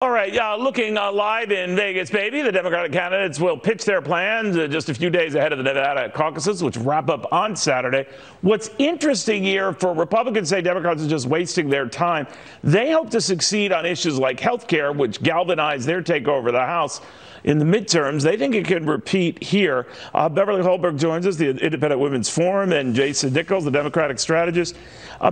All right, looking live in Vegas, baby. The Democratic candidates will pitch their plans just a few days ahead of the Nevada caucuses, which wrap up on Saturday. What's interesting here for Republicans say Democrats are just wasting their time. They hope to succeed on issues like health care, which galvanized their takeover of the House in the midterms. They think it can repeat here. Beverly Hallberg joins us, the Independent Women's Forum, and Jason Nichols, the Democratic strategist.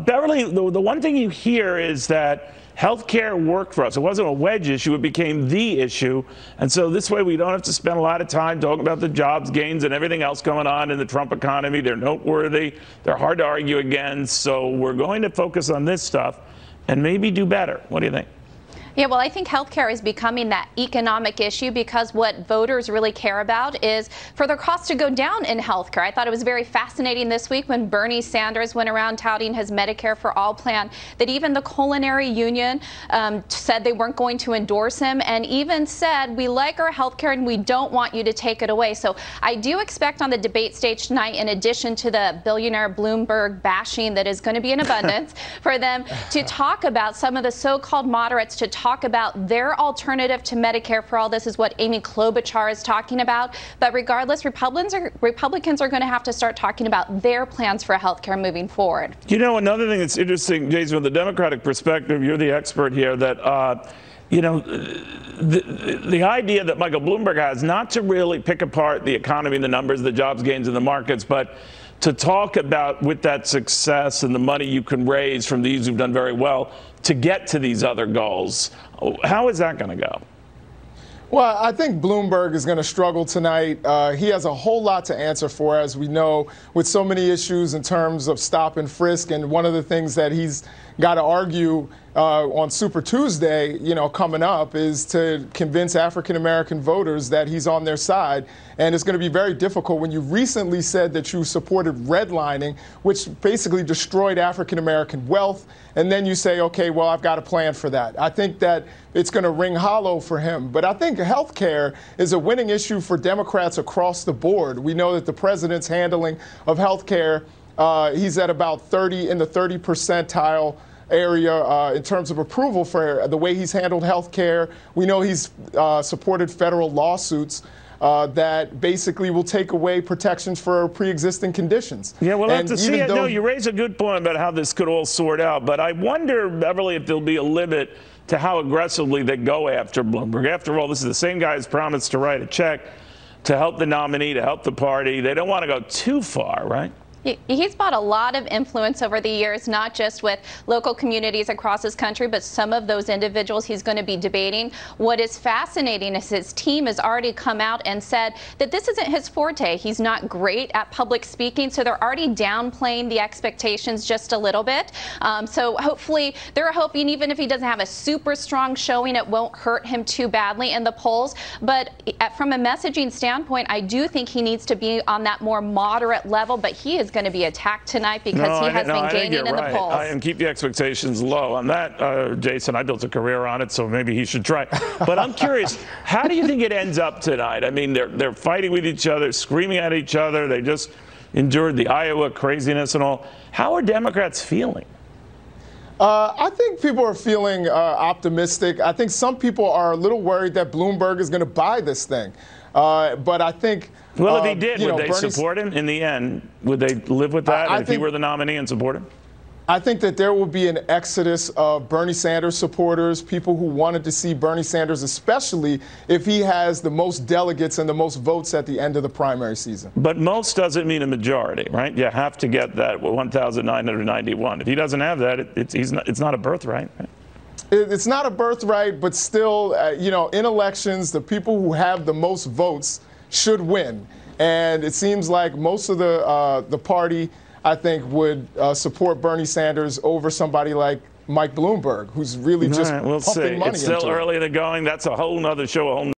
Beverly, the one thing you hear is that health care worked for us. It wasn't a wedge issue. It became the issue. And so this way we don't have to spend a lot of time talking about the jobs gains and everything else going on in the Trump economy. They're noteworthy. They're hard to argue against. So we're going to focus on this stuff and maybe do better. What do you think? Yeah, well, I think healthcare is becoming that economic issue because what voters really care about is for their costs to go down in healthcare. I thought it was very fascinating this week when Bernie Sanders went around touting his Medicare for All plan that even the Culinary Union said they weren't going to endorse him and even said, we like our healthcare and we don't want you to take it away. So I do expect on the debate stage tonight, in addition to the billionaire Bloomberg bashing that is going to be in abundance, for them to talk about some of the so-called moderates to talk about their alternative to Medicare for All. This is what Amy Klobuchar is talking about. But regardless, Republicans are going to have to start talking about their plans for health care moving forward. You know, another thing that's interesting, Jason, from the Democratic perspective, you're the expert here, that you know, the idea that Michael Bloomberg has not to really pick apart the economy and the numbers, the jobs gains in the markets, but to talk about with that success and the money you can raise from these who've done very well to get to these other goals. How is that going to go? Well, I think Bloomberg is going to struggle tonight. He has a whole lot to answer for, as we know, with so many issues in terms of stop and frisk. And one of the things that he's got to argue on Super Tuesday, you know, coming up, is to convince African-American voters that he's on their side. And it's going to be very difficult when you recently said that you supported redlining, which basically destroyed African-American wealth. And then you say, OK, well, I've got a plan for that. I think that it's going to ring hollow for him. But I think health care is a winning issue for Democrats across the board. We know that the president's handling of health care, he's at about 30 in the 30 percentile area in terms of approval for the way he's handled health care. We know he's supported federal lawsuits that basically will take away protections for pre-existing conditions. Yeah, we'll have to see it. No, you raise a good point about how this could all sort out. But I wonder, Beverly, if there'll be a limit to how aggressively they go after Bloomberg. After all, this is the same guy who's promised to write a check to help the nominee, to help the party. They don't want to go too far, right? He's bought a lot of influence over the years, not just with local communities across his country, but some of those individuals he's going to be debating. What is fascinating is his team has already come out and said that this isn't his forte. He's not great at public speaking, so they're already downplaying the expectations just a little bit. So hopefully they're hoping even if he doesn't have a super strong showing, it won't hurt him too badly in the polls. But from a messaging standpoint, I do think he needs to be on that more moderate level, but he is going to be attacked tonight because he has been gaining in the polls. And keep the expectations low on that, Jason. I built a career on it, so maybe he should try. But I'm curious, how do you think it ends up tonight? I mean, they're fighting with each other, screaming at each other. They just endured the Iowa craziness and all. How are Democrats feeling? I think people are feeling optimistic. I think some people are a little worried that Bloomberg is going to buy this thing. But I think... Well, if he did, would they support him in the end? Would they live with that if he were the nominee and support him? I think that there will be an exodus of Bernie Sanders supporters, people who wanted to see Bernie Sanders, especially if he has the most delegates and the most votes at the end of the primary season. But most doesn't mean a majority, right? You have to get that 1,991. If he doesn't have that, it's not a birthright, right? It's not a birthright, but still, you know, in elections, the people who have the most votes should win. And it seems like most of the party, I think, would support Bernie Sanders over somebody like Mike Bloomberg, who's really just pumping money into it. It's still early in the going. That's a whole nother show, a whole